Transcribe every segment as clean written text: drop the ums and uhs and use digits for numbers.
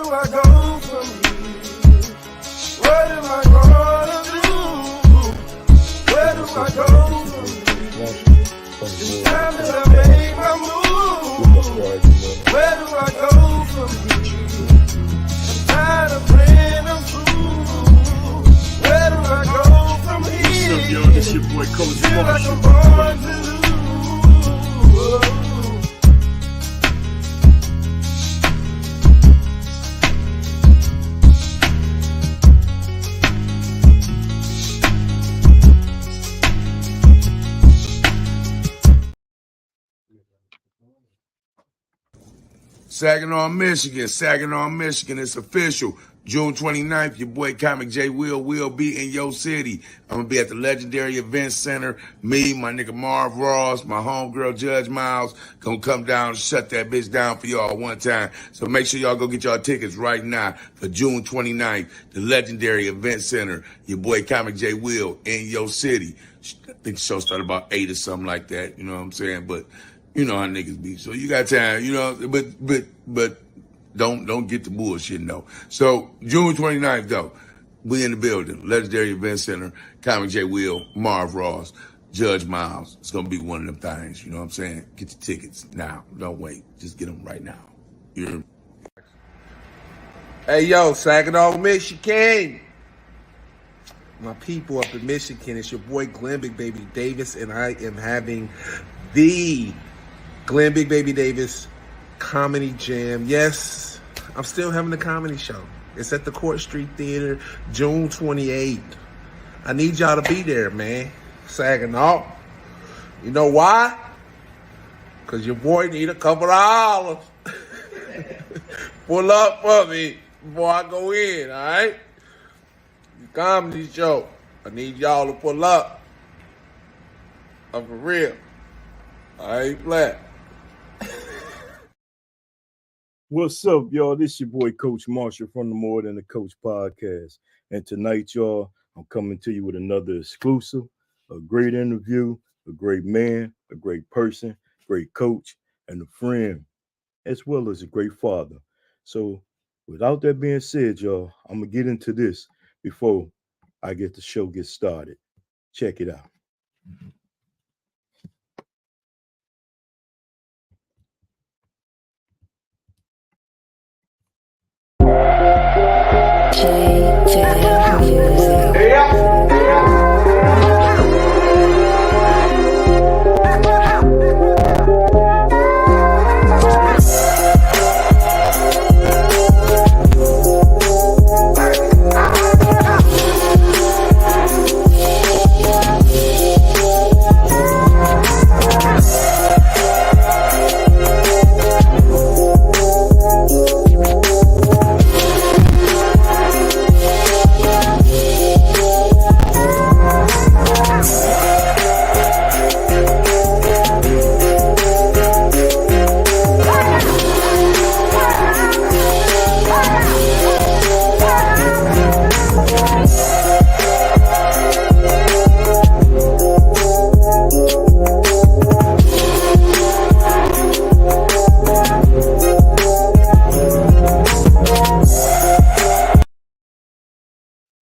do I go from here? What am I gonna do? Where do I go from here? It's time that I make my move. Where do I go from here? I'm tired of playing them fools. Where do I go from here? What's up, y'all? This your boy Coach Feel like Marshall. I'm born to lose. Saginaw, Michigan, it's official. June 29th, your boy Comic J will be in your city. I'm gonna be at the Legendary Event Center. Me, my nigga Marv Ross, my homegirl Judge Miles, gonna come down and shut that bitch down for y'all one time. So make sure y'all go get y'all tickets right now for June 29th, the Legendary Event Center. Your boy Comic J Will in your city. I think the show started about 8 or something like that, you know what I'm saying? But you know how niggas be. So you got time, you know, but don't get the bullshit, no. So June 29th, though, we in the building. Legendary Event Center, Comic J Will, Marv Ross, Judge Miles. It's gonna be one of them things, you know what I'm saying? Get your tickets now. Don't wait. Just get them right now. You're... Hey, yo, Saginaw, Michigan. My people up in Michigan, it's your boy Glenn Big Baby Davis, and I am having the Glenn Big Baby Davis Comedy Jam. Yes, I'm still having the comedy show. It's at the Court Street Theater, June 28th. I need y'all to be there, man. Saginaw. You know why? Because your boy need a couple of dollars. Pull up for me before I go in, all right? The comedy show. I need y'all to pull up. I'm for real. I ain't black. What's up, y'all? This your boy Coach Marshall from the More Than the Coach podcast. And tonight, y'all, I'm coming to you with another exclusive, a great interview, a great man, a great person, great coach, and a friend, as well as a great father. So without that being said, y'all, I'm going to get into this before I get the show get started. Check it out.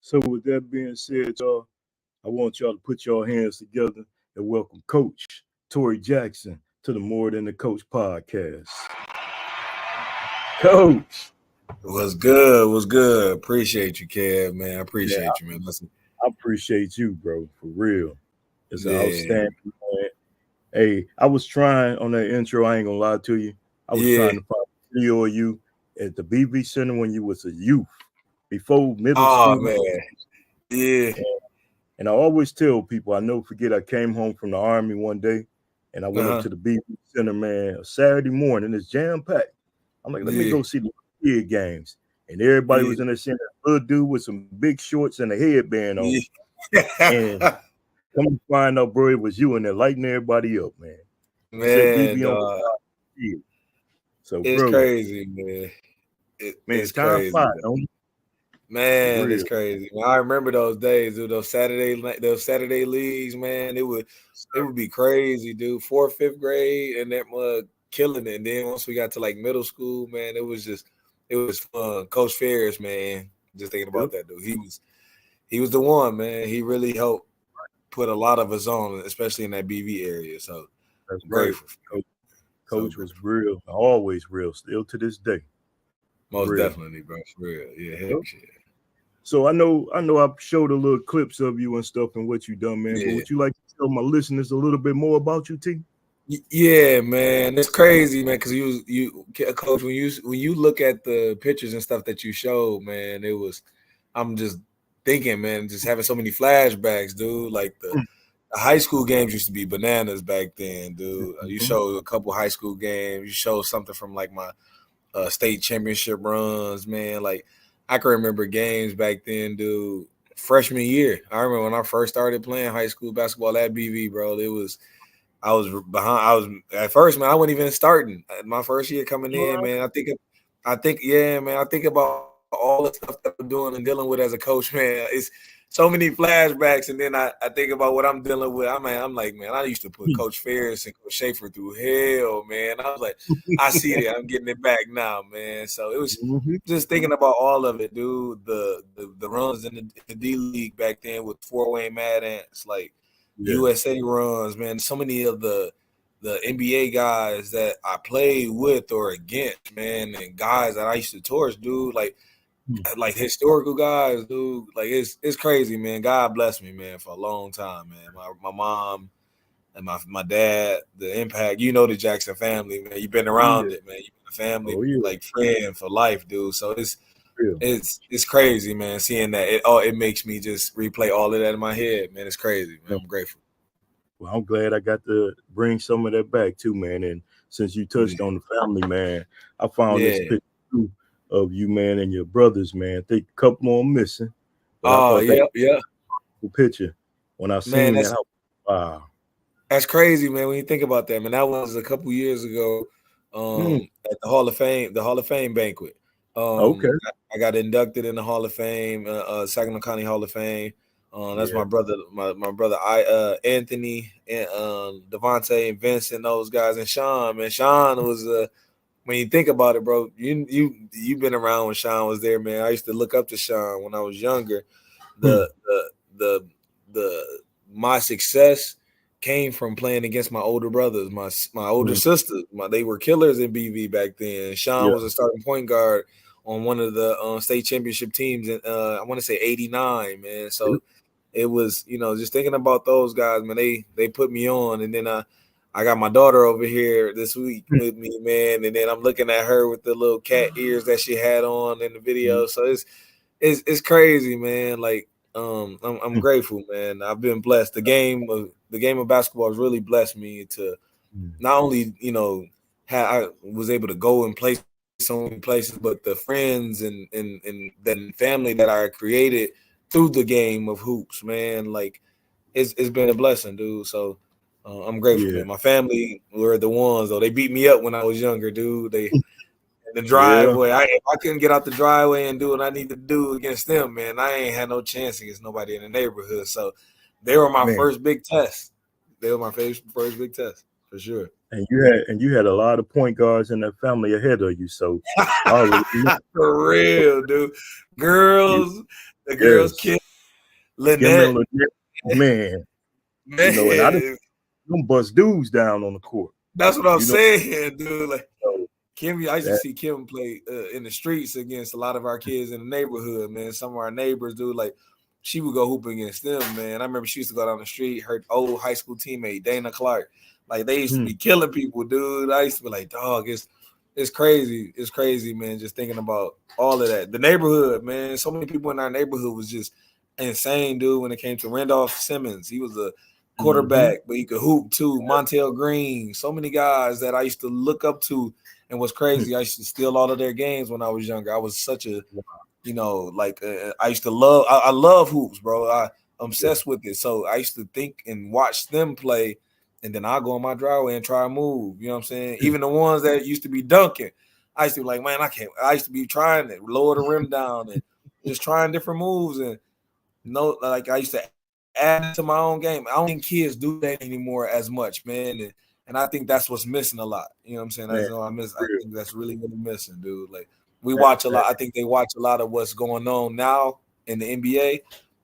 So with that being said, y'all, I want y'all to put your hands together and welcome Coach Tory Jackson to the More Than the Coach podcast. Coach. What's good? What's good? Appreciate you, Kev, man. I appreciate you, man. Listen. I appreciate you, bro, for real. It's outstanding, man. Hey, I was trying on that intro, I ain't gonna lie to you. I was trying to find a video of you at the BB Center when you was a youth. Before middle school. Man. Yeah. And I always tell people, I never forget, I came home from the Army one day and I went up to the BB Center, man, a Saturday morning. It's jam-packed. I'm like, let me go see the kid games. And everybody was in there seeing that little dude with some big shorts and a headband on. And come to find out, bro, it was you in there lighting everybody up, man. Man, so, it's bro, crazy, man. It's crazy. Man, it's crazy. I remember those days, dude. Those Saturday leagues, man. It would be crazy, dude. 4th, 5th grade, and that mug killing it. And then once we got to like middle school, man, it was just It was fun. Coach Ferris, man. Just thinking about that, dude. He was the one, man. He really helped put a lot of us on, especially in that BV area. So That's I'm right. grateful. Coach was real, always real, still to this day. Most real. definitely, bro. For real. Yeah, heck yeah. So I know I showed a little clips of you and stuff and what you done, man. Yeah. But would you like to tell my listeners a little bit more about you, T? Yeah, man, it's crazy, man. Because you, Coach, when you look at the pictures and stuff that you showed, man, I'm just thinking, man, just having so many flashbacks, dude. Like the high school games used to be bananas back then, dude. You showed a couple high school games. You showed something from like my state championship runs, man. Like I can remember games back then, dude. Freshman year, I remember when I first started playing high school basketball at BV, bro. I was behind. I was at first, man. I wasn't even starting. My first year coming in, man. Yeah, man. I think about all the stuff that I'm doing and dealing with as a coach, man. It's so many flashbacks, and then I think about what I'm dealing with. I'm like, man, I used to put Coach Ferris and Coach Schaefer through hell, man. I was like, I see it. I'm getting it back now, man. So it was just thinking about all of it, dude. The runs in the D League back then with Fort Wayne Mad Ants, like. USA runs, man. So many of the NBA guys that I played with or against, man, and guys that I used to torch, dude, like historical guys, dude. Like it's crazy, man. God bless me, man, for a long time, man. My mom and my dad, the impact. You know the Jackson family, man. You've been around it, man. You've been a family, like friend for life, dude. So it's crazy, man. Seeing that, it makes me just replay all of that in my head, man. It's crazy, man. I'm grateful. Well, I'm glad I got to bring some of that back too, man. And since you touched on the family, man, I found this picture too of you, man, and your brothers, man. I think a couple more missing. But yeah. Picture when I seen that. Wow. That's crazy, man. When you think about that, man, that was a couple years ago at the Hall of Fame banquet. I got inducted in the Hall of Fame, Sacramento County Hall of Fame. That's my brother, my brother Anthony and Devontae and those guys, and Sean. Man, Sean was when you think about it, bro. You've been around when Sean was there, man. I used to look up to Sean when I was younger. My success came from playing against my older brothers, my older sisters. They were killers in BV back then. Sean was a starting point guard on one of the state championship teams in I want to say '89, man. So it was, just thinking about those guys, man. They put me on, and then I got my daughter over here this week with me, man. And then I'm looking at her with the little cat ears that she had on in the video. So it's crazy, man. Like I'm grateful, man. I've been blessed. The game of basketball has really blessed me to not only I was able to go and play so many places, but the friends and the family that I created through the game of hoops, man. Like it's been a blessing, dude. So I'm grateful, man. My family were the ones, though. They beat me up when I was younger, dude. They in the driveway. I couldn't get out the driveway and do what I need to do against them, man. I ain't had no chance against nobody in the neighborhood. So they were my first big test. They were my first big test for sure. And you had a lot of point guards in that family ahead of you. So for real, dude. The girls, Kim, Lynette. Man. And I didn't bust dudes down on the court. That's what I'm saying, dude. Like Kim, I used to see Kim play in the streets against a lot of our kids in the neighborhood, man. Some of our neighbors, dude, like she would go hoop against them, man. I remember she used to go down the street, her old high school teammate, Dana Clark. Like they used to be killing people, dude. I used to be like, dog, it's crazy. It's crazy, man. Just thinking about all of that. The neighborhood, man. So many people in our neighborhood was just insane, dude, when it came to Randolph Simmons. He was a quarterback, but he could hoop too. Montel Green. So many guys that I used to look up to. And what's crazy, I used to steal all of their games when I was younger. I was such a, I used to love, I love hoops, bro. I'm obsessed with it. So I used to think and watch them play, and then I'll go on my driveway and try to move. You know what I'm saying? Even the ones that used to be dunking, I used to be like, man, I can't. I used to be trying to lower the rim down and just trying different moves. And I used to add to my own game. I don't think kids do that anymore as much, man. And I think that's what's missing a lot. You know what I'm saying? I think that's really, really missing, dude. Like we watch a lot. I think they watch a lot of what's going on now in the NBA,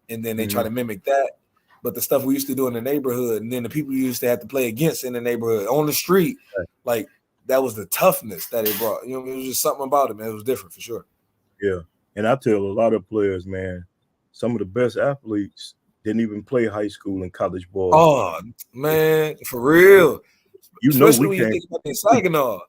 and then they try to mimic that. But the stuff we used to do in the neighborhood, and then the people you used to have to play against in the neighborhood on the street, like that was the toughness that it brought. You know, it was just something about it, man. It was different for sure. Yeah, and I tell a lot of players, man, some of the best athletes didn't even play high school and college ball. Oh man, for real. You Especially know, when you think about in Saginaw.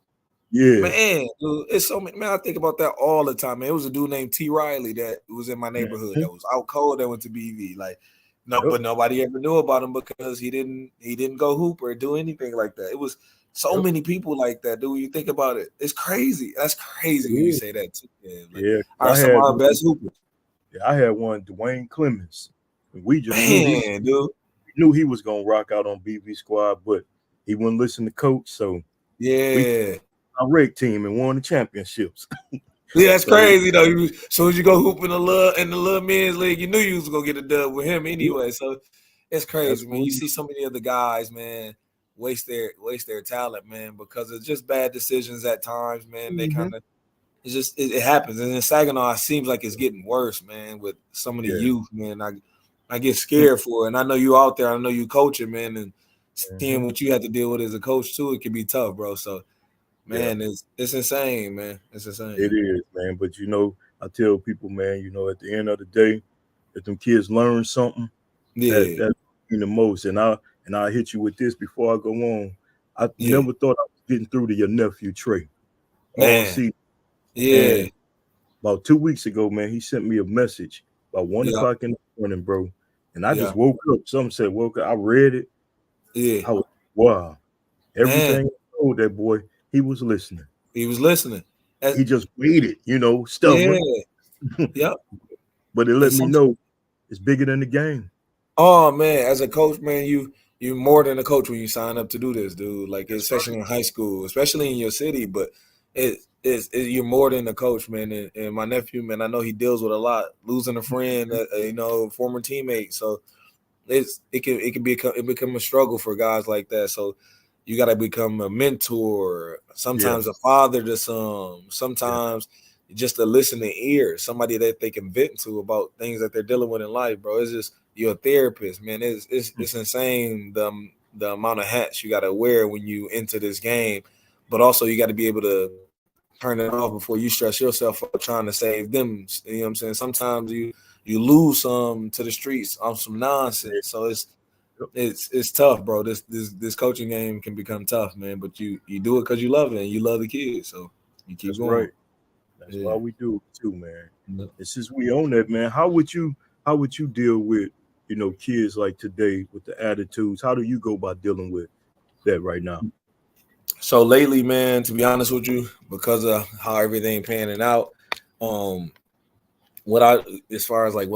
Yeah, man, dude, it's so many. Man, I think about that all the time. Man, it was a dude named T. Riley that was in my neighborhood that was out cold that went to BV. Like, no, but nobody ever knew about him because he didn't go hoop or do anything like that. It was so many people like that, dude. When you think about it, it's crazy. That's crazy when you say that too. Man. Like, some of our best hoopers. Yeah, I had one, Dwayne Clemens. We just knew he was gonna rock out on BV squad, but he wouldn't listen to coach. So our reg team and won the championships. Yeah, that's crazy though. As soon as you go hoop in the little men's league, you knew you was gonna get a dub with him anyway. So it's crazy, man. You see so many of the guys, man, waste their talent, man, because of just bad decisions at times, man. They kind of it happens. And in Saginaw, it seems like it's getting worse, man, with some of the youth, man. I get scared for it. And I know you out there, I know you coaching, man, and seeing what you have to deal with as a coach too, it can be tough, bro. So man, it's insane, man. It's insane. It is, man. But you know, I tell people, man, you know, at the end of the day, if them kids learn something, that mean the most. And I hit you with this before I go on. I never thought I was getting through to your nephew Trey. Man. And about 2 weeks ago, man, he sent me a message about 1 o'clock in the morning, bro. And I just woke up. Some said woke up. I read it. Yeah. I was wow. Everything I told that boy, he was listening. He was listening. He just waited, you know, stubborn. Yep. But it let me know it's bigger than the game. Oh man, as a coach, man, you're more than a coach when you sign up to do this, dude. Like especially in high school, especially in your city, but you're more than a coach, man. And my nephew, man, I know he deals with a lot, losing a friend, you know, former teammate. So it become a struggle for guys like that. So you got to become a mentor, sometimes a father to some, sometimes just a listening ear, somebody that they can vent to about things that they're dealing with in life, bro. It's just you're a therapist, man. It's insane the amount of hats you got to wear when you enter this game, but also you got to be able to turn it off before you stress yourself up trying to save them. You know what I'm saying? Sometimes you lose some to the streets on some nonsense. So it's tough, bro. This coaching game can become tough, man. But you do it because you love it and you love the kids, so you keep going. Right. That's why we do it too, man. And since we own that, man, how would you deal with, you know, kids like today with the attitudes? How do you go about dealing with that right now? So lately, man, to be honest with you, because of how everything panning out, what I do as far as like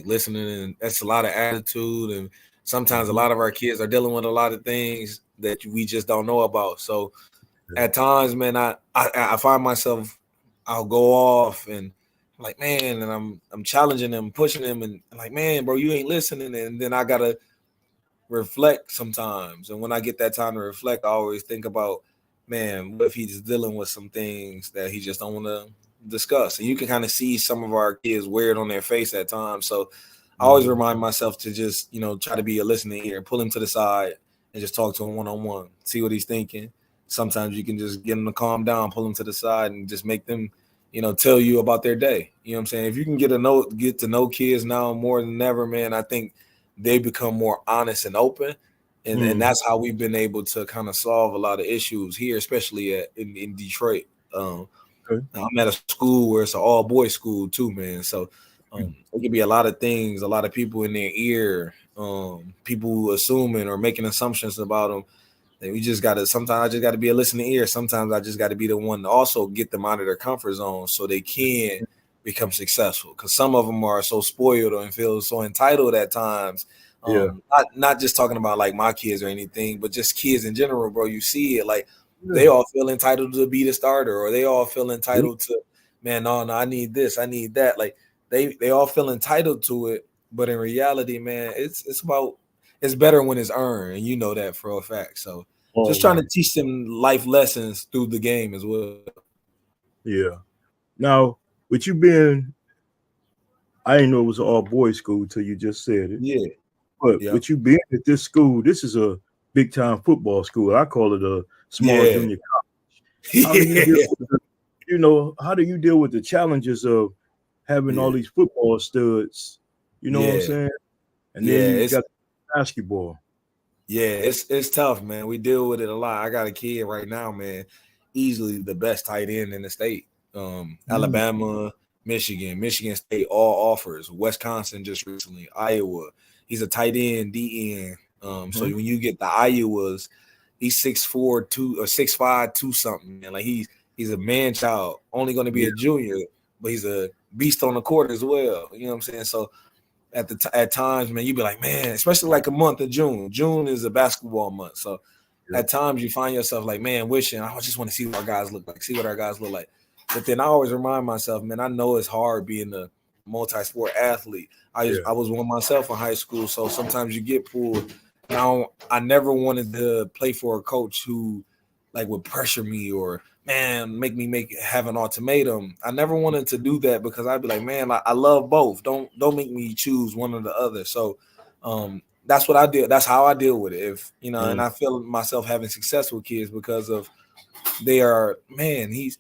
listening, and that's a lot of attitude, and sometimes a lot of our kids are dealing with a lot of things that we just don't know about. So at times, man, I find myself, I'll go off and like, man, and I'm challenging them, pushing them, and like, man, bro, you ain't listening. And then I gotta reflect sometimes. And when I get that time to reflect, I always think about, man, what if he's dealing with some things that he just don't want to discuss? And you can kind of see some of our kids weird on their face at times. So I always remind myself to just, you know, try to be a listening ear, pull him to the side and just talk to him one-on-one, see what he's thinking. Sometimes you can just get them to calm down, pull them to the side and just make them, you know, tell you about their day. You know what I'm saying? If you can get to know kids now more than ever, man, I think they become more honest and open. And that's how we've been able to kind of solve a lot of issues here, especially in Detroit. I'm at a school where it's an all-boys school too, man. So it could be a lot of things, a lot of people in their ear, people assuming or making assumptions about them. And we just got to, sometimes I just got to be a listening ear. Sometimes I just got to be the one to also get them out of their comfort zone so they can become successful. Because some of them are so spoiled and feel so entitled at times. Not just talking about like my kids or anything, but just kids in general, bro. You see it like they all feel entitled to be the starter, or they all feel entitled to, man, no, I need this, I need that. Like they all feel entitled to it, but in reality, man, it's better when it's earned, and you know that for a fact. So just trying to teach them life lessons through the game as well. Yeah. Now, with you being, I didn't know it was an all boys school until you just said it. Yeah. But Yeah. with you being at this school, this is a big time football school. I call it a small junior college. How do you deal with how do you deal with the challenges of having all these football studs? You know what I'm saying? And then you got basketball. Yeah, it's tough, man. We deal with it a lot. I got a kid right now, man, easily the best tight end in the state. Alabama, Michigan State, all offers. Wisconsin just recently, Iowa. He's a tight end, DN. So when you get the Iowas, he's 6'4", 2 or 6'5", 2 something, man. Like he's a man child, only going to be a junior, but he's a beast on the court as well. You know what I'm saying? So at times, man, you be like, man, especially like a month of June. June is a basketball month. So at times you find yourself like, man, wishing I just want to see what our guys look like, But then I always remind myself, man, I know it's hard being a multi-sport athlete. I was one myself in high school, so sometimes you get pulled. Now, I never wanted to play for a coach who like would pressure me or make me have an ultimatum. I never wanted to do that because I'd be like, man, I love both. Don't make me choose one or the other. So that's what I did. That's how I deal with it. If and I feel myself having success with kids because of they are, man, he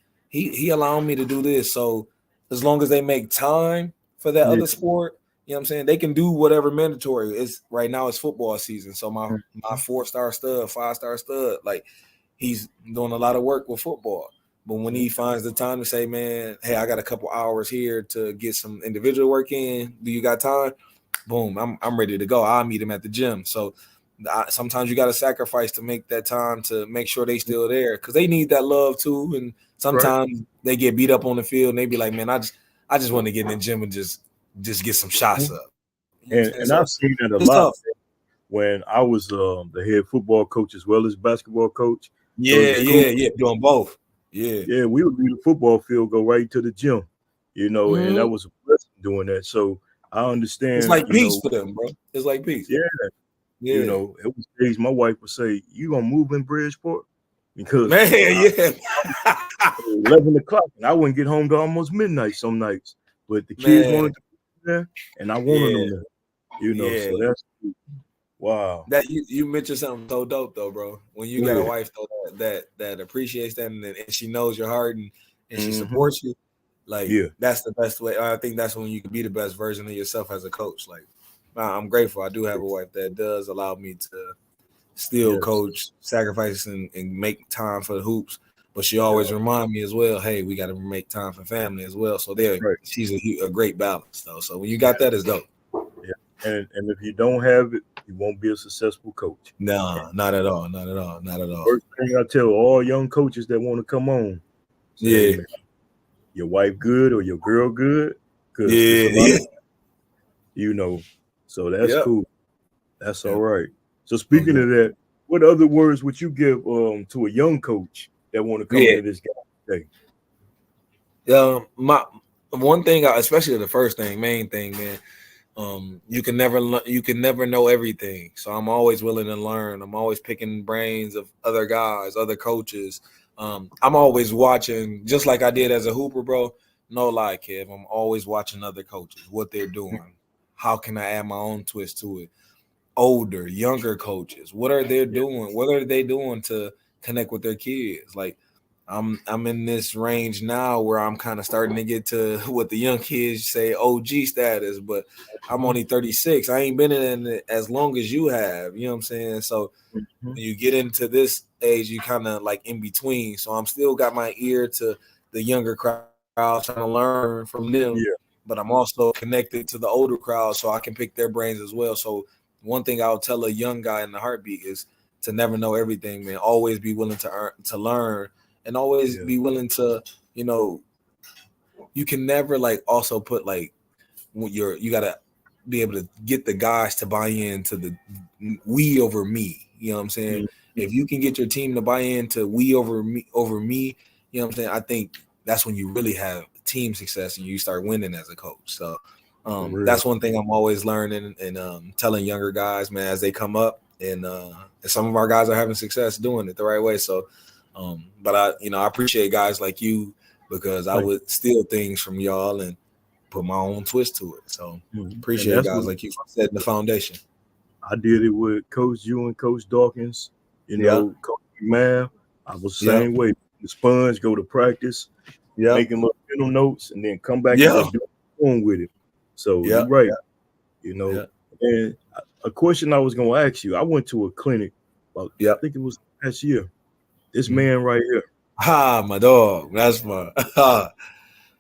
allowing me to do this. So as long as they make time for that other sport, you know what I'm saying, they can do whatever mandatory. It's right now it's football season. So my 4-star stud, 5-star stud, like he's doing a lot of work with football. But when he finds the time to say, man, hey, I got a couple hours here to get some individual work in. Do you got time? Boom, I'm ready to go. I'll meet him at the gym. So sometimes you got to sacrifice to make that time to make sure they still there because they need that love too. And sometimes they get beat up on the field and they be like, man, I just want to get in the gym and just get some shots up. And I've seen that a lot tough. when I was the head football coach as well as basketball coach. Yeah, doing both. Yeah, we would leave the football field, go right to the gym, and that was a blessing doing that. So I understand. It's like peace for them, bro. It's like peace. Yeah. It was days my wife would say, "You gonna move in Bridgeport?" Because 11 o'clock, and I wouldn't get home to almost midnight some nights. But the kids wanted to be there, and I wanted them there. So that's wow. That you mentioned something so dope though, bro. When you got a wife though that appreciates that and she knows your heart and she supports you, like that's the best way. I think that's when you can be the best version of yourself as a coach. Like, I'm grateful. I do have a wife that does allow me to still coach, sacrifice, and make time for the hoops. But she always remind me as well, hey, we got to make time for family as well. So she's a great balance though. So when you got that, it's dope. Yeah, and if you don't have it, you won't be a successful coach. No, not at all. First thing I tell all young coaches that want to come on, say, your wife good or your girl good? So that's cool. That's all right. So speaking of that, what other words would you give to a young coach that want to come into this game today? My one thing, especially the first thing, main thing, man. You can never know everything. So I'm always willing to learn. I'm always picking brains of other guys, other coaches. I'm always watching, just like I did as a hooper, bro. No lie, Kev. I'm always watching other coaches, what they're doing. How can I add my own twist to it? Older, younger coaches, what are they doing? What are they doing to connect with their kids? Like, I'm in this range now where I'm kind of starting to get to what the young kids say OG status, but I'm only 36. I ain't been in it as long as you have, you know what I'm saying? So when you get into this age, you kind of like in between. So I'm still got my ear to the younger crowd, trying to learn from them, but I'm also connected to the older crowd so I can pick their brains as well. So one thing I'll tell a young guy in the heartbeat is to never know everything, man. Always be willing to learn. And always be willing to, you can never like also put like you gotta be able to get the guys to buy into the we over me. You know what I'm saying? If you can get your team to buy into we over me, you know what I'm saying? I think that's when you really have team success and you start winning as a coach. So that's one thing I'm always learning and telling younger guys, man, as they come up and some of our guys are having success doing it the right way. So but I appreciate guys like you because I would steal things from y'all and put my own twist to it. So appreciate guys like you for setting the foundation. I did it with Coach you and Coach Dawkins, Coach McMahon. I was the same way. The sponge, go to practice, making little mental notes, and then come back and just do on with it. So you're right. And a question I was gonna ask you, I went to a clinic about, I think it was last year. This man right here. My dog. That's my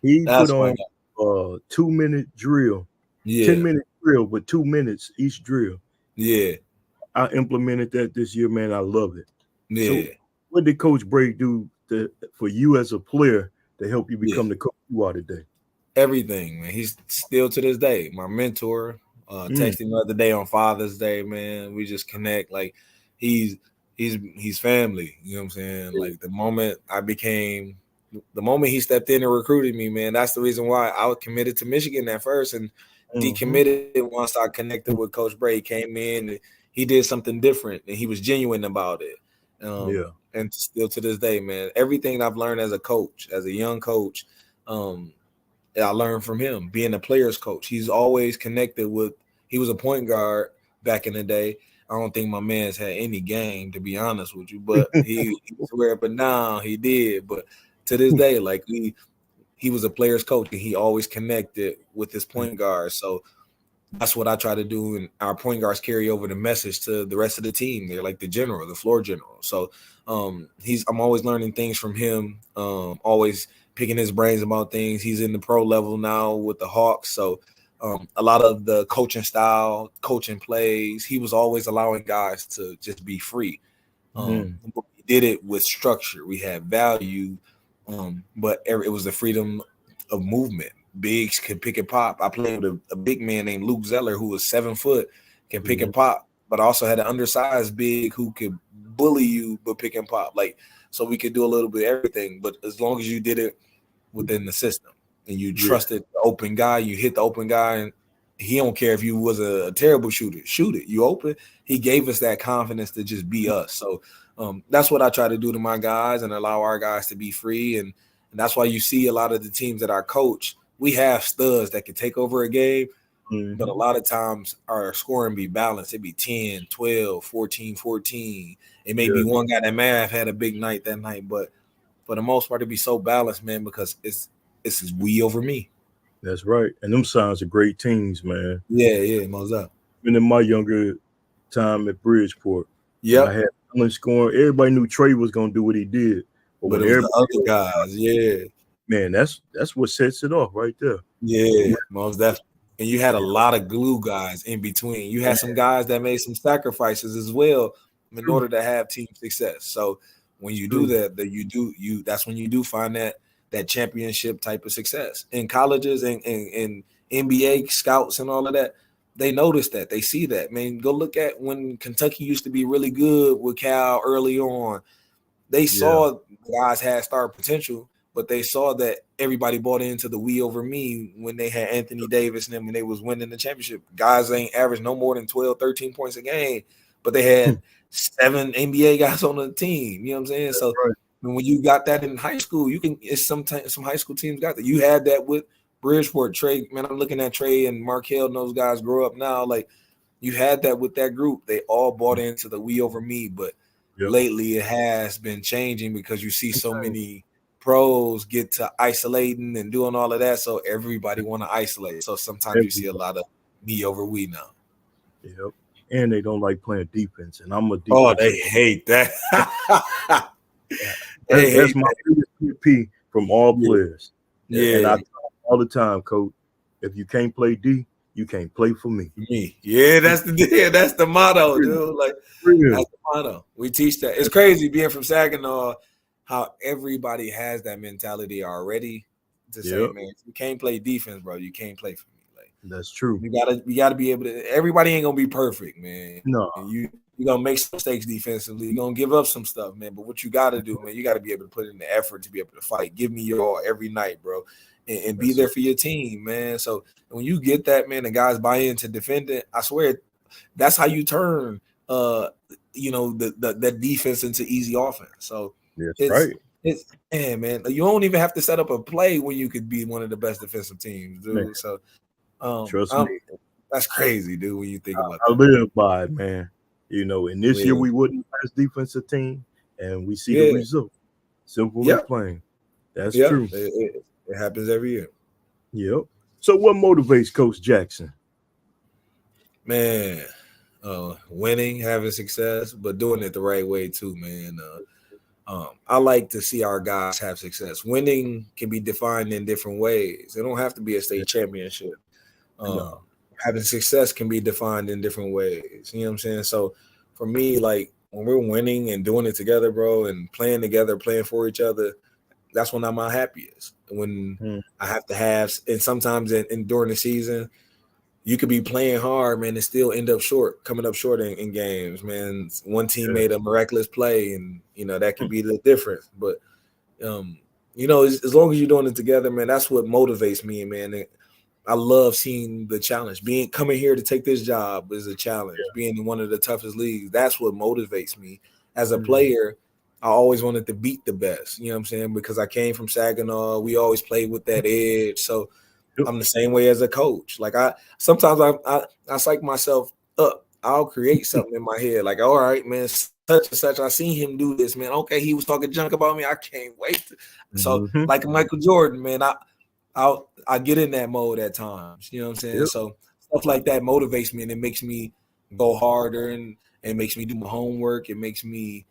he put on a 2-minute drill. 10-minute drill, but 2 minutes each drill. I implemented that this year, man. I love it. So what did Coach Bray do for you as a player to help you become the coach you are today? Everything, man. He's still to this day my mentor. Texted him the other day on Father's Day, man. We just connect. Like he's family. You know what I'm saying? Like the moment he stepped in and recruited me, man, that's the reason why I was committed to Michigan at first and decommitted once I connected with Coach Bray. He came in and he did something different and he was genuine about it. And still to this day, man, everything I've learned as a coach, as a young coach, I learned from him being a player's coach. He's always connected with, he was a point guard back in the day. I don't think my man's had any game, to be honest with you, but he swear, but now he did. But to this day, like he was a player's coach and he always connected with his point guard. So that's what I try to do. And our point guards carry over the message to the rest of the team. They're like the general, the floor general. So I'm always learning things from him, always picking his brains about things. He's in the pro level now with the Hawks. So a lot of the coaching style, coaching plays, he was always allowing guys to just be free. We did it with structure. We had value, but it was the freedom of movement. Bigs could pick and pop. I played with a big man named Luke Zeller who was 7 foot, can pick and pop, but also had an undersized big who could bully you but pick and pop. Like, so we could do a little bit of everything, but as long as you did it within the system and you trusted the open guy, you hit the open guy, and he don't care if you was a terrible shooter. Shoot it. You open. He gave us that confidence to just be us. So that's what I try to do to my guys and allow our guys to be free. And that's why you see a lot of the teams that I coach, we have studs that can take over a game, but a lot of times our scoring be balanced. It'd be 10, 12, 14, 14. It may be one guy that may have had a big night that night, but for the most part, it'd be so balanced, man, because it's we over me. That's right. And them sounds are great teams, man. Yeah, most up. Even in my younger time at Bridgeport, I had talent scoring. Everybody knew Trey was gonna do what he did. But it was the other guys, man, that's what sets it off right there. Yeah, most definitely. And you had a lot of glue guys in between. You had some guys that made some sacrifices as well in order to have team success. So when you do that, that's when you do find that championship type of success. In colleges and NBA scouts and all of that, they notice that. They see that. Man, go look at when Kentucky used to be really good with Cal early on. They saw guys had star potential, but they saw that everybody bought into the we over me when they had Anthony Davis and them when they was winning the championship. Guys ain't averaged no more than 12, 13 points a game, but they had 7 NBA guys on the team. You know what I'm saying? So when you got that in high school, some high school teams got that. You had that with Bridgeport, Trey. Man, I'm looking at Trey and Markel and those guys grow up now. Like you had that with that group. They all bought into the we over me, but lately it has been changing because you see so many pros get to isolating and doing all of that. So everybody want to isolate. So sometimes you see a lot of me over we now. Yep. And they don't like playing defense. And I'm a defense. Oh, they hate that. That's my biggest P from all players. Yeah. And I tell them all the time, Coach, if you can't play D, you can't play for me. Yeah, that's the motto, dude. Like that's the motto. We teach that. It's crazy being from Saginaw, how everybody has that mentality already to say, man, if you can't play defense, bro, you can't play for me. Like that's true. You gotta be able to. Everybody ain't gonna be perfect, man. No, and you're gonna make some mistakes defensively. You're gonna give up some stuff, man. But what you gotta do, man, you gotta be able to put in the effort to be able to fight. Give me your all every night, bro, and be there for your team, man. So when you get that, man, the guys buy into defending. I swear, that's how you turn, that defense into easy offense. So right. It's man, you don't even have to set up a play when you could be one of the best defensive teams, dude. Man, So, trust me, that's crazy, dude. When you think about I that, live by it, man. And this year yeah, we wouldn't the best defensive team, and we see the yeah, result. Simple and yeah, plain. That's yeah. true. It happens every year, Yep. So what motivates Coach Jackson? man. Winning, having success, but doing it the right way too, man. I like to see our guys have success. Winning can be defined in different ways. It don't have to be a state championship. No. Having success can be defined in different ways. You know what I'm saying? So for me, like when we're winning and doing it together, bro, and playing together, playing for each other, that's when I'm my happiest. When I have to have, and sometimes during the season, you could be playing hard, man, and still end up coming up short in games, man. One team made a miraculous play, and that could be the difference. But as long as you're doing it together, man, that's what motivates me, man. And I love seeing the challenge. Coming here to take this job is a challenge. Being in one of the toughest leagues, that's what motivates me. As a player, I always wanted to beat the best. You know what I'm saying? Because I came from Saginaw, we always played with that edge. So I'm the same way as a coach. Like sometimes I psych myself up. I'll create something in my head. Like, all right, man, such and such. I seen him do this, man. Okay, he was talking junk about me. I can't wait. So like Michael Jordan, man, I get in that mode at times. You know what I'm saying? So stuff like that motivates me, and it makes me go harder, and it makes me do my homework. It makes me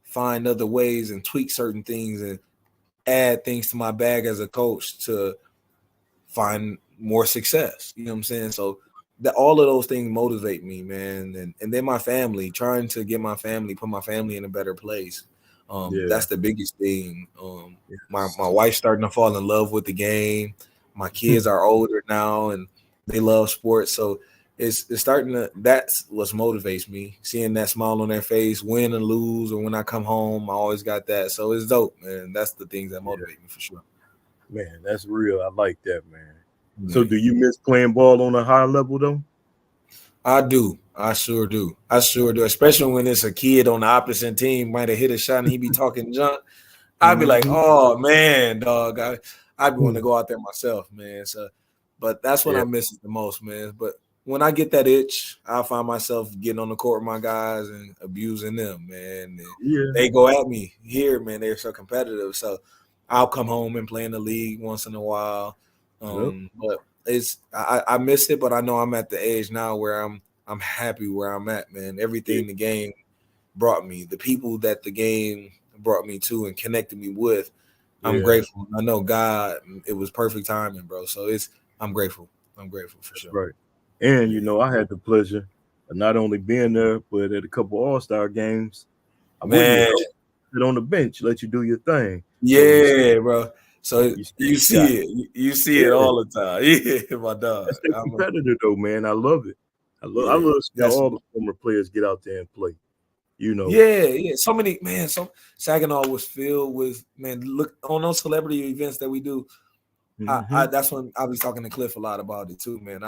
find other ways and tweak certain things and add things to my bag as a coach to find more success. You know what I'm saying? So all of those things motivate me, man. And then my family, trying to get my family, put my family in a better place. That's the biggest thing. My wife's starting to fall in love with the game. My kids are older now and they love sports. So it's starting to, that's what motivates me. Seeing that smile on their face, win or lose, or when I come home, I always got that. So it's dope, man. That's the things that motivate me for sure. Man, that's real. I like that, man. So do you miss playing ball on a high level though? I do. I sure do. Especially when it's a kid on the opposite team might have hit a shot and he be talking junk. I'd be like, oh man, dog. I'd want to go out there myself, man. So, but that's when I miss it the most, man. But when I get that itch, I find myself getting on the court with my guys and abusing them, man. And they go at me here, man. They're so competitive. So I'll come home and play in the league once in a while. But I miss it, but I know I'm at the age now where I'm happy where I'm at, man. Everything the game brought me, the people that the game brought me to and connected me with, I'm grateful. I know God, it was perfect timing, bro. So I'm grateful. I'm grateful for sure. Right. And I had the pleasure of not only being there, but at a couple All-Star games. I wouldn't sit on the bench, let you do your thing. Yeah, bro. So you see it. You see it all the time. Yeah, my dog. That's the competitor though, man. I love it. I love seeing all the former players get out there and play. Yeah. So many, man. So Saginaw was filled with, man. Look on those celebrity events that we do. That's when I was talking to Cliff a lot about it too, man.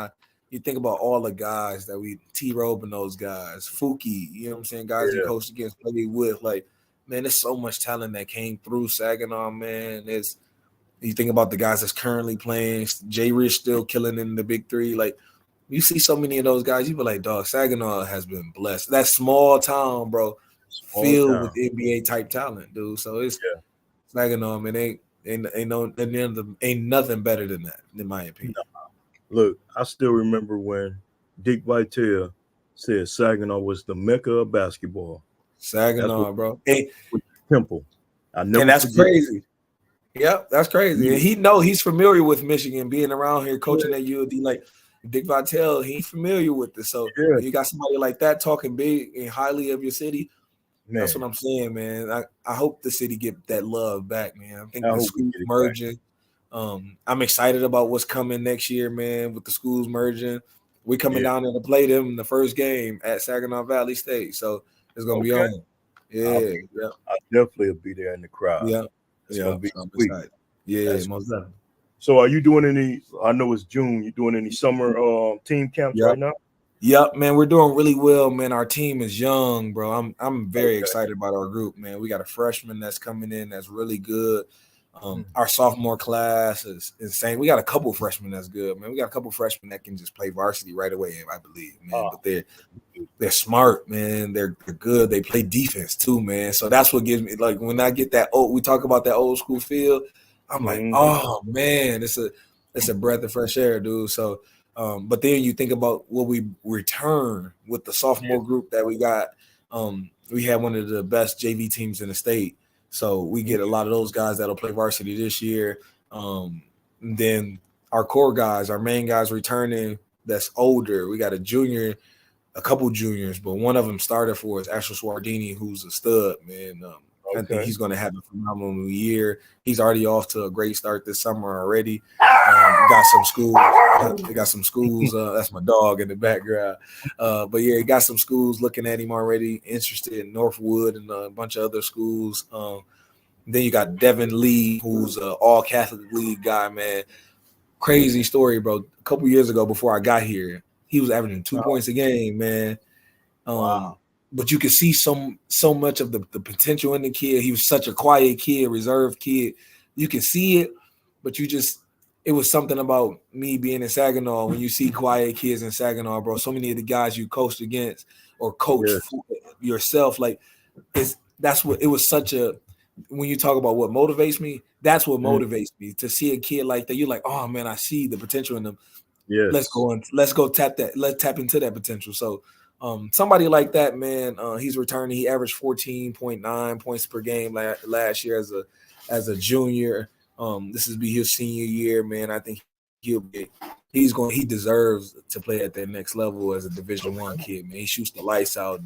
You think about all the guys that T-Robe and those guys, Fuki, you know what I'm saying? Guys he coached against, played with, like, man, there's so much talent that came through Saginaw, man. You think about the guys that's currently playing, Jay Rich still killing in the big three. Like, you see so many of those guys, you be like, dog, Saginaw has been blessed. That small town, bro, filled with NBA type talent, dude. So it's Saginaw, man. Ain't nothing better than that, in my opinion. No. Look, I still remember when Dick Vitale said Saginaw was the mecca of basketball. Saginaw, bro. Temple. And that's crazy. Yep, that's crazy. And he's familiar with Michigan, being around here, coaching at UD. Like Dick Vitale, he's familiar with this. So you got somebody like that talking big and highly of your city. Man. That's what I'm saying, man. I hope the city get that love back, man. I think the schools merging. I'm excited about what's coming next year, man, with the schools merging. We're coming down there to play them in the first game at Saginaw Valley State. So it's going to be on. Yeah. I definitely will be there in the crowd. Yeah. It's going to be sweet. Yeah, most definitely. So are you doing any, I know it's June, you doing any summer team camps right now? Yep, man, we're doing really well, man. Our team is young, bro. I'm very excited about our group, man. We got a freshman that's coming in that's really good. Our sophomore class is insane. We got a couple freshmen that's good, man. We got a couple freshmen that can just play varsity right away, I believe, man. But they're smart, man. They're good. They play defense too, man. So that's what gives me, like, when I get that we talk about that old school feel, I'm like, oh man, it's a breath of fresh air, dude. So but then you think about what we return with the sophomore group that we got. We had one of the best JV teams in the state. So we get a lot of those guys that'll play varsity this year. And then our core guys, our main guys returning that's older. We got a couple juniors, but one of them started for us, Ashel Swardini, who's a stud, man. I think he's going to have a phenomenal year. He's already off to a great start this summer already. Got some schools. They got some schools. That's my dog in the background. But yeah, he got some schools looking at him already, interested in Northwood and a bunch of other schools. Then you got Devin Lee, who's an all-Catholic League guy, man. Crazy story, bro. A couple years ago before I got here, he was averaging 2 points a game, man. But you could see so much of the potential in the kid. He was such a quiet kid, reserved kid. You can see it, but it was something about me being in Saginaw. When you see quiet kids in Saginaw, bro, so many of the guys you coached against or coached yourself, like when you talk about what motivates me, that's what motivates me, to see a kid like that. You're like, oh man, I see the potential in them. Yeah, let's go tap that. Let's tap into that potential. So somebody like that, man, he's returning. He averaged 14.9 points per game last year as a junior. This will be his senior year, man. I think he deserves to play at that next level as a Division I kid, man. He shoots the lights out.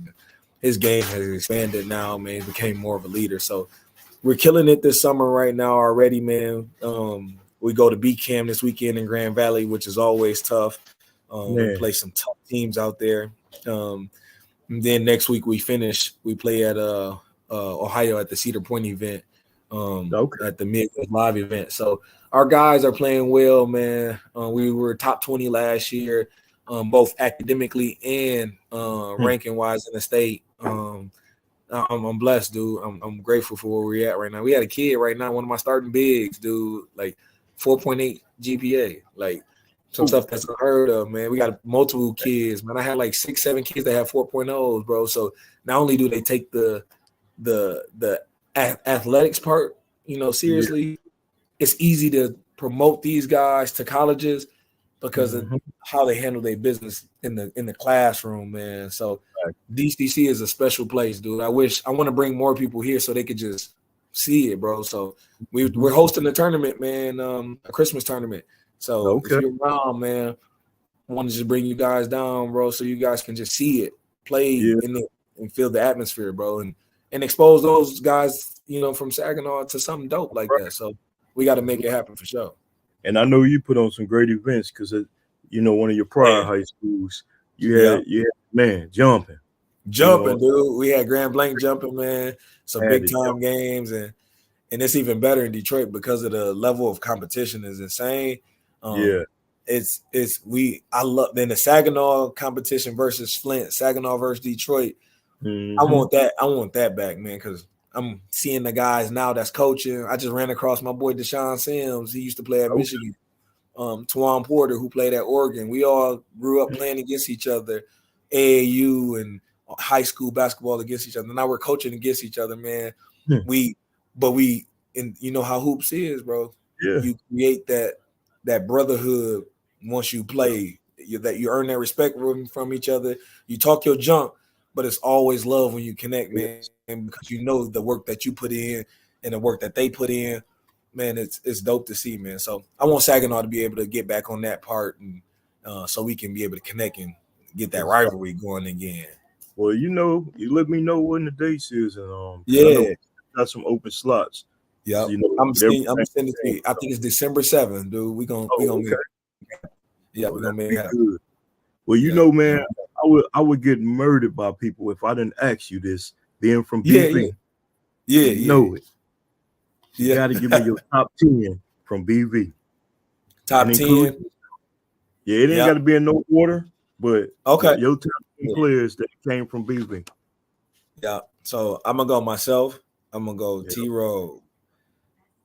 His game has expanded now, man. He became more of a leader. So we're killing it this summer right now already, man. We go to beat Cam this weekend in Grand Valley, which is always tough. We play some tough teams out there. And then next week we play at Ohio at the Cedar Point event, at the Midwest Live event. So our guys are playing well, man. We were top 20 last year, both academically and ranking wise in the state. I'm blessed, dude. I'm grateful for where we're at right now. We had a kid right now, one of my starting bigs, dude, like 4.8 GPA, like some stuff that's unheard of, man. We got multiple kids, man. I had like 6-7 kids that have 4.0s, bro. So not only do they take the athletics part, seriously, it's easy to promote these guys to colleges because of how they handle their business in the classroom, man. So DCC is a special place, dude. I want to bring more people here so they could just see it, bro. So we're hosting a tournament, man, a Christmas tournament. So if you're around, man, I want to just bring you guys down, bro, so you guys can just see it, play in it, and feel the atmosphere, bro, and expose those guys, from Saginaw to something dope like that. So we got to make it happen for sure. And I know you put on some great events because, one of your prior high schools, you had man jumping, dude. We had Grand Blanc jumping, man. Some big time games, and it's even better in Detroit because of the level of competition is insane. I love then the Saginaw competition versus Flint, Saginaw versus Detroit. I want that back, man, because I'm seeing the guys now that's coaching. I just ran across my boy Deshaun Sims. He used to play at Michigan. Twan Porter, who played at Oregon. We all grew up playing against each other, AAU and high school basketball against each other. Now we're coaching against each other, man. And you know how hoops is, bro. Yeah. You create that brotherhood once you play. That you earn that respect from each other. You talk your junk, but it's always love when you connect, man, because you know the work that you put in and the work that they put in. Man, it's dope to see, man. So I want Saginaw to be able to get back on that part, and so we can be able to connect and get that rivalry going again. Well, you let me know when the dates is, and got some open slots. Yeah, so, I'm sending it to you. I think it's December 7th, dude. We're gonna make it happen. Well, man, I would get murdered by people if I didn't ask you this. Being from BV, know it. You got to give me your top 10 from BV. Top 10. Yeah, it ain't got to be in no order. But Okay. your top 10 players that came from BB. Yeah. So I'm gonna go myself. I'm gonna go T-Row.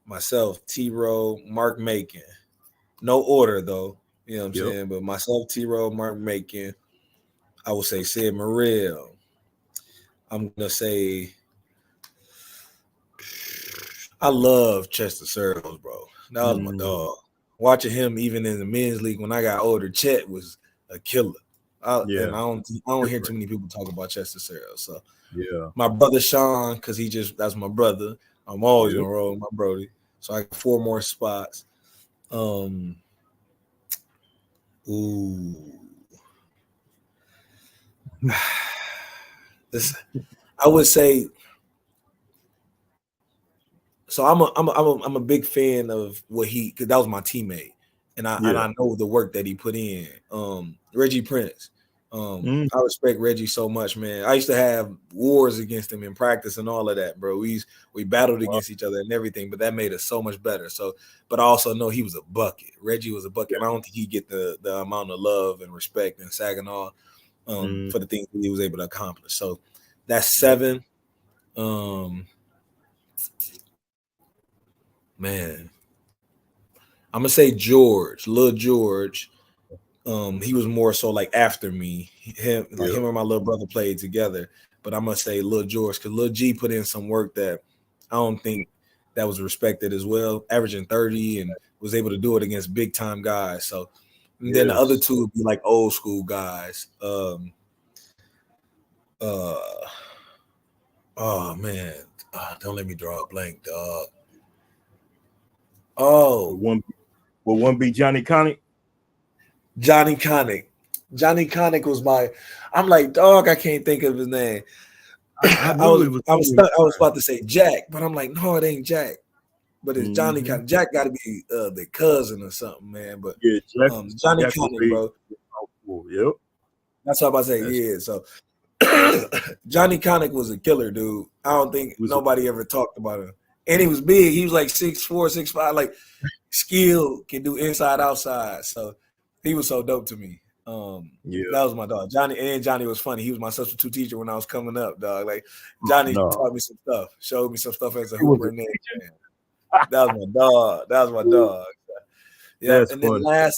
Myself, T-Row, Mark Macon. No order though. You know what I'm saying? But myself, T-Row, Mark Macon. I would say Sid Morrell. I'm gonna say I love Chester Searles, bro. That was my dog. Watching him even in the men's league when I got older, Chet was a killer. And I don't hear too many people talk about Chester Searles. So my brother Sean, because that's my brother. I'm always gonna roll with my brody. So I got 4 more spots. I would say. So I'm a big fan of what because that was my teammate, and I know the work that he put in. Reggie Prince. I respect Reggie so much, man. I used to have wars against him in practice and all of that, bro. We battled against each other and everything, but that made us so much better. So, but I also know he was a bucket. Reggie was a bucket, and I don't think he get the amount of love and respect in Saginaw for the things that he was able to accomplish. So that's 7. Man, I'm gonna say George, Lil George. He was more so like after me. Him and my little brother played together. But I'm gonna say Lil George because Lil G put in some work that I don't think that was respected as well, averaging 30 and was able to do it against big time guys. So then the other 2 would be like old school guys. Oh man, don't let me draw a blank, dog. Oh, will one be Johnny Connick? Johnny Connick. Johnny Connick was I'm like, dog, I can't think of his name. I was about to say Jack, but I'm like, no, it ain't Jack. But it's Johnny Connick. Jack got to be the cousin or something, man. But Johnny Connick, bro. Yep. That's what I'm about to say. Yeah. So Johnny Connick was a killer, dude. I don't think nobody ever talked about him. And he was big. He was like 6'4", 6'5", like skill, can do inside, outside. So he was so dope to me. That was my dog. Johnny was funny. He was my substitute teacher when I was coming up, dog. Like Johnny taught me some stuff, showed me some stuff as a hooper. And that was my dog. That was my dog. Yeah. That's and funny. Then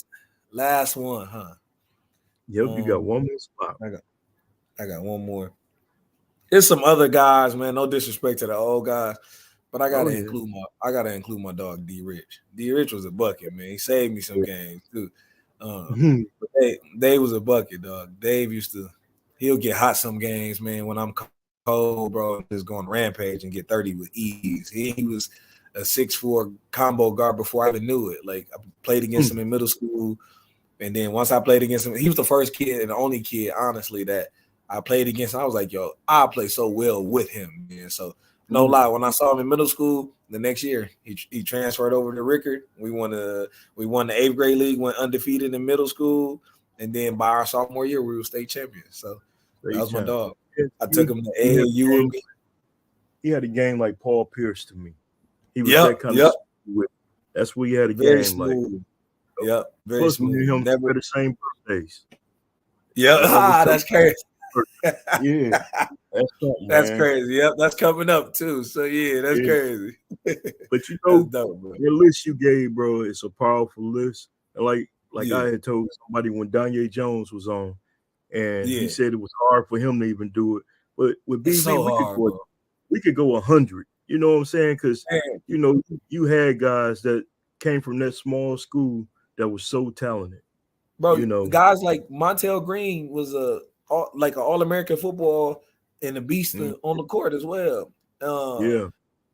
last one, huh? Yep, you got one more spot. I got one more. There's some other guys, man. No disrespect to the old guys, but I gotta include my dog D Rich. D Rich was a bucket, man. He saved me some games too. But Dave was a bucket, dog. Dave he'll get hot some games, man. When I'm cold, bro, just going rampage and get 30 with ease. He was a 6'4" combo guard before I even knew it. Like I played against him in middle school, and then once I played against him, he was the first kid and the only kid, honestly, that I played against. I was like, yo, I play so well with him, man. So no lie, when I saw him in middle school, the next year he transferred over to Rickard. We won the 8th grade league, went undefeated in middle school, and then by our sophomore year we were state champions. So that was my dog. I took him to AAU. He had a game like Paul Pierce to me. He was that kind of smooth. That's where he had a very game smooth. like. Yep, very Plus, smooth. Me and him never the same birthdays. Yeah, that's crazy. Yeah, that's crazy. Yep, that's coming up too. So yeah, that's crazy. But you know, the list you gave, bro, it's a powerful list. And like I had told somebody when Danye Jones was on, and he said it was hard for him to even do it. But with BB, we could go 100. You know what I'm saying? Because you know you had guys that came from that small school that was so talented. Bro, you know, guys like Montel Green was an All-American football and a beast on the court as well.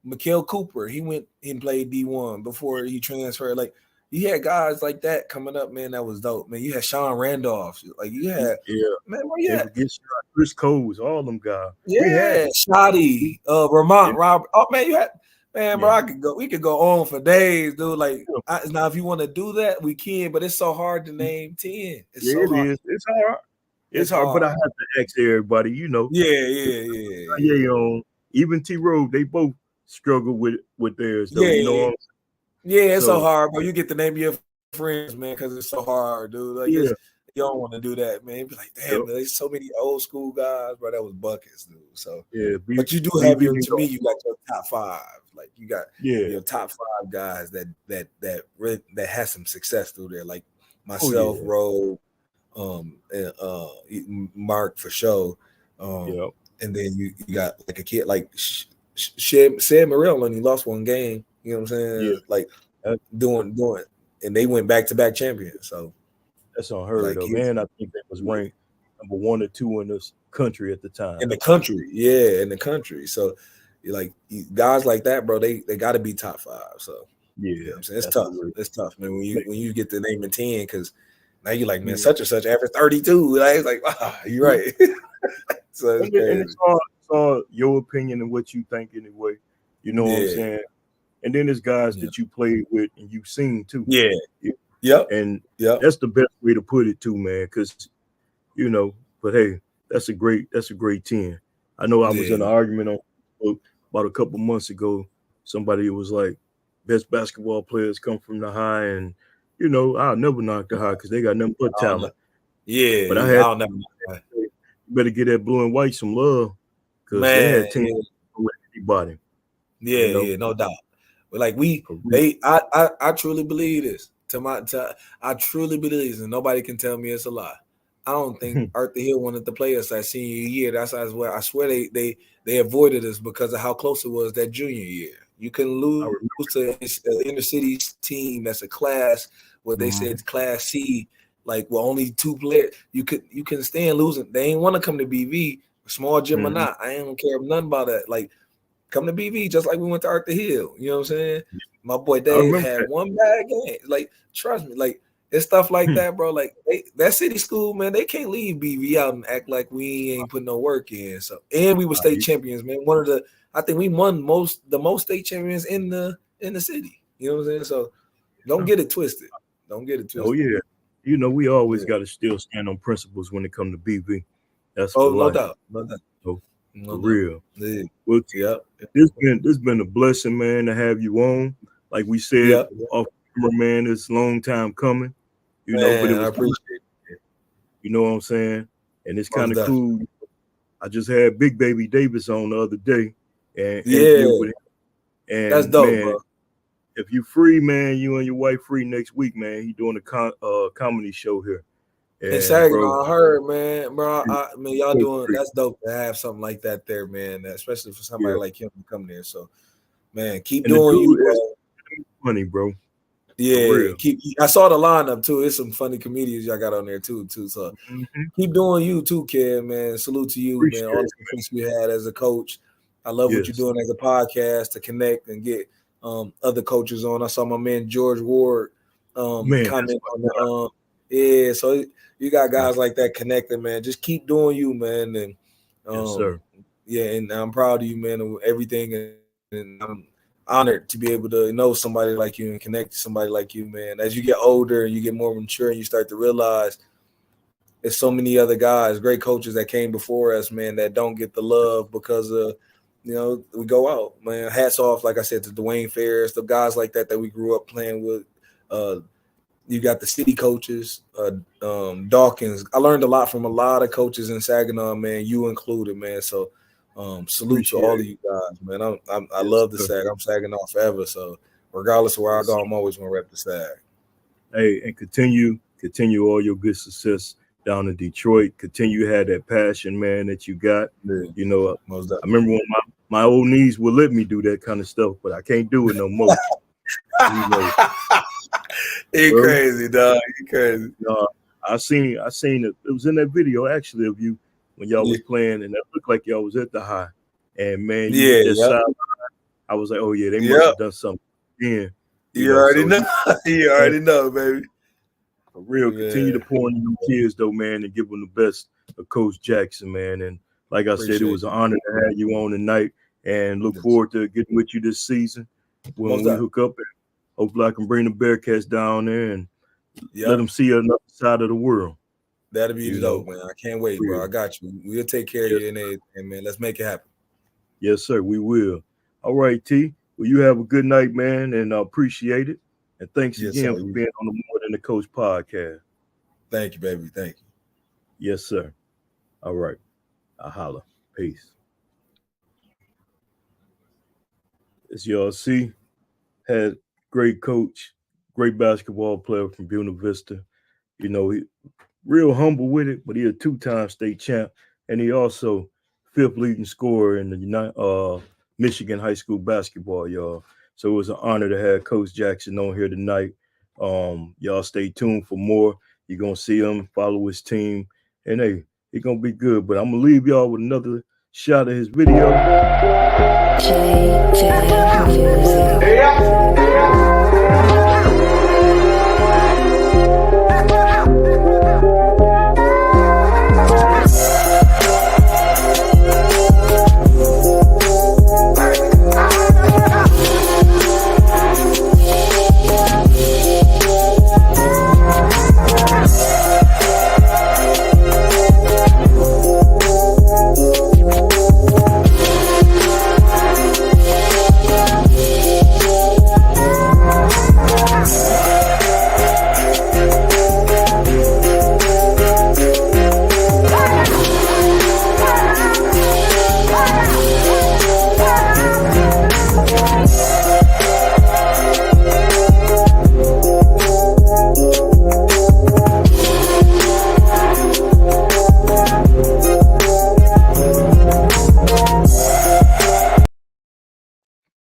Mikhail Cooper, he went and played D1 before he transferred. Like you had guys like that coming up, man. That was dope, man. You had Sean Randolph, like you had, man. Where you at? Chris Coles, all them guys. Yeah, Shoddy, Vermont, Robert. Oh man, you had. Man, bro, we could go on for days, dude. Like, now if you want to do that, we can, but it's so hard to name 10. It's so hard. It's hard. It's hard, but I have to ask everybody, you know. Yeah. Even T-Row, they both struggle with theirs, though. You know what I'm saying? It's so hard, bro. You get the name of your friends, man, because it's so hard, dude. Like, You don't want to do that, man. Be like, damn, there's so many old school guys, bro. That was buckets, dude. So Yeah, but you do have your, to me, you got your top 5. Like you got your top 5 guys that has some success through there. Like myself, Roe, and Mark for sure. And then you got like a kid like Shed Morrell only lost one game. You know what I'm saying? Yeah. Like doing, and they went back-to-back champions. So that's unheard of, man. I think they was ranked number 1 or 2 in this country at the time. In the country, in the country. So, like guys like that, bro, they got to be top 5. So, you know what I'm saying? It's tough. It's tough, man. When you get the name of 10, because now you're like, man, such and such average 32. Like, it's like, wow, you're right. So it's crazy. And it's all your opinion and what you think anyway. You know what I'm saying? And then there's guys that you played with and you've seen too. And that's the best way to put it too, man. Because but hey, that's a great 10. I know I was in an argument on Facebook about a couple months ago. Somebody was like, best basketball players come from the high, and I'll never knock the high because they got nothing but talent. But I'll never knock that. You better get that blue and white some love because they had teams with anybody. No doubt. But like I truly believe this. I truly believe this, and nobody can tell me it's a lie. I don't think Arthur Hill wanted to play us that senior year. That's where I swear they avoided us because of how close it was that junior year. You can lose to an inner city team that's a class where they said class C, like only 2 players. You can stand losing. They ain't want to come to BV, small gym or not. I ain't care nothing about that. Like come to BV just like we went to Arthur Hill. You know what I'm saying? My boy Dave had one bad game. Like trust me, like. It's stuff like that, bro. Like that city school, man, they can't leave BV out and act like we ain't put no work in. So, and we were state champions, man. I think we won the most state champions in the city. You know what I'm saying? So, don't get it twisted. Don't get it twisted. Oh yeah, we always got to still stand on principles when it comes to BV. That's for life. No doubt. So, for real. Yeah. Well, this been a blessing, man, to have you on. Like we said, off camera, man, it's a long time coming. But it was, I appreciate it. You know what I'm saying? And it's kind of cool. I just had Big Baby Davis on the other day, and with him. And that's dope, man, bro. If you free, man, you and your wife free next week, man. He doing a comedy show here. And Saginaw, I heard, man, bro. I mean, y'all doing that's dope to have something like that there, man. Especially for somebody like him to come there. So, man, keep doing you, bro. Funny, bro. Yeah, I saw the lineup too. There's some funny comedians y'all got on there too. So keep doing you too, kid, man. Salute to you, man. All the success you had as a coach. I love what you're doing as a podcast to connect and get other coaches on. I saw my man George Ward comment on the so you got guys like that connecting, man. Just keep doing you, man. And yes, sir. Yeah, and I'm proud of you, man, of everything, and I'm honored to be able to know somebody like you and connect to somebody like you, man. As you get older and you get more mature and you start to realize there's so many other guys, great coaches that came before us, man, that don't get the love because of, we go out, man. Hats off, like I said, to Dwayne Ferris, the guys like that we grew up playing with. You got the city coaches, Dawkins. I learned a lot from a lot of coaches in Saginaw, man, you included, man. So salute to all of you guys, man. I love the SAG. I'm Saginaw forever. So regardless of where I go, I'm always gonna rep the SAG. Hey, and continue all your good success down in Detroit. Continue to have that passion, man, that you got. Yeah. I remember when my old knees would let me do that kind of stuff, but I can't do it no more. You crazy, dog. You crazy. I seen it. It was in that video actually of you when y'all was playing, and it looked like y'all was at the high. And man, I was like, oh yeah, they must have done something. Yeah, you already know. You already know, baby. For real, continue to pour into them kids though, man, and give them the best of Coach Jackson, man. And like I said, it was an honor to have you on tonight, and look forward to getting with you this season when we hook up. And hopefully, I can bring the Bearcats down there and let them see another side of the world. That'll be dope, man. I can't wait, bro. I got you. We'll take care of you and everything, man. Let's make it happen. Yes, sir. We will. All right, T. Well, you have a good night, man, and I appreciate it. And thanks again for being on the More Than the Coach podcast. Thank you, baby. Thank you. Yes, sir. All right. I holla. Peace. As y'all see, had great coach, great basketball player from Buena Vista. You know, he real humble with it, but he a 2-time state champ, and he also 5th leading scorer in the Michigan high school basketball, y'all. So it was an honor to have Coach Jackson on here tonight. Y'all stay tuned for more. You're gonna see him, follow his team, and hey, it's gonna be good. But I'm gonna leave y'all with another shot of his video.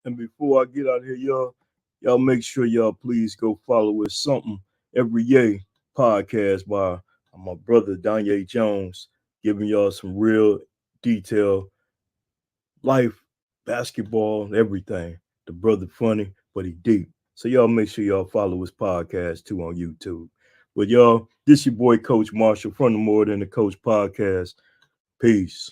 And before I get out of here, y'all make sure y'all please go follow us Something Every Yay podcast by my brother Danye Jones, giving y'all some real detail, life, basketball, everything. The brother funny, but he deep. So y'all make sure y'all follow his podcast too on YouTube. But y'all, this your boy Coach Marshall from the More Than the Coach podcast. Peace.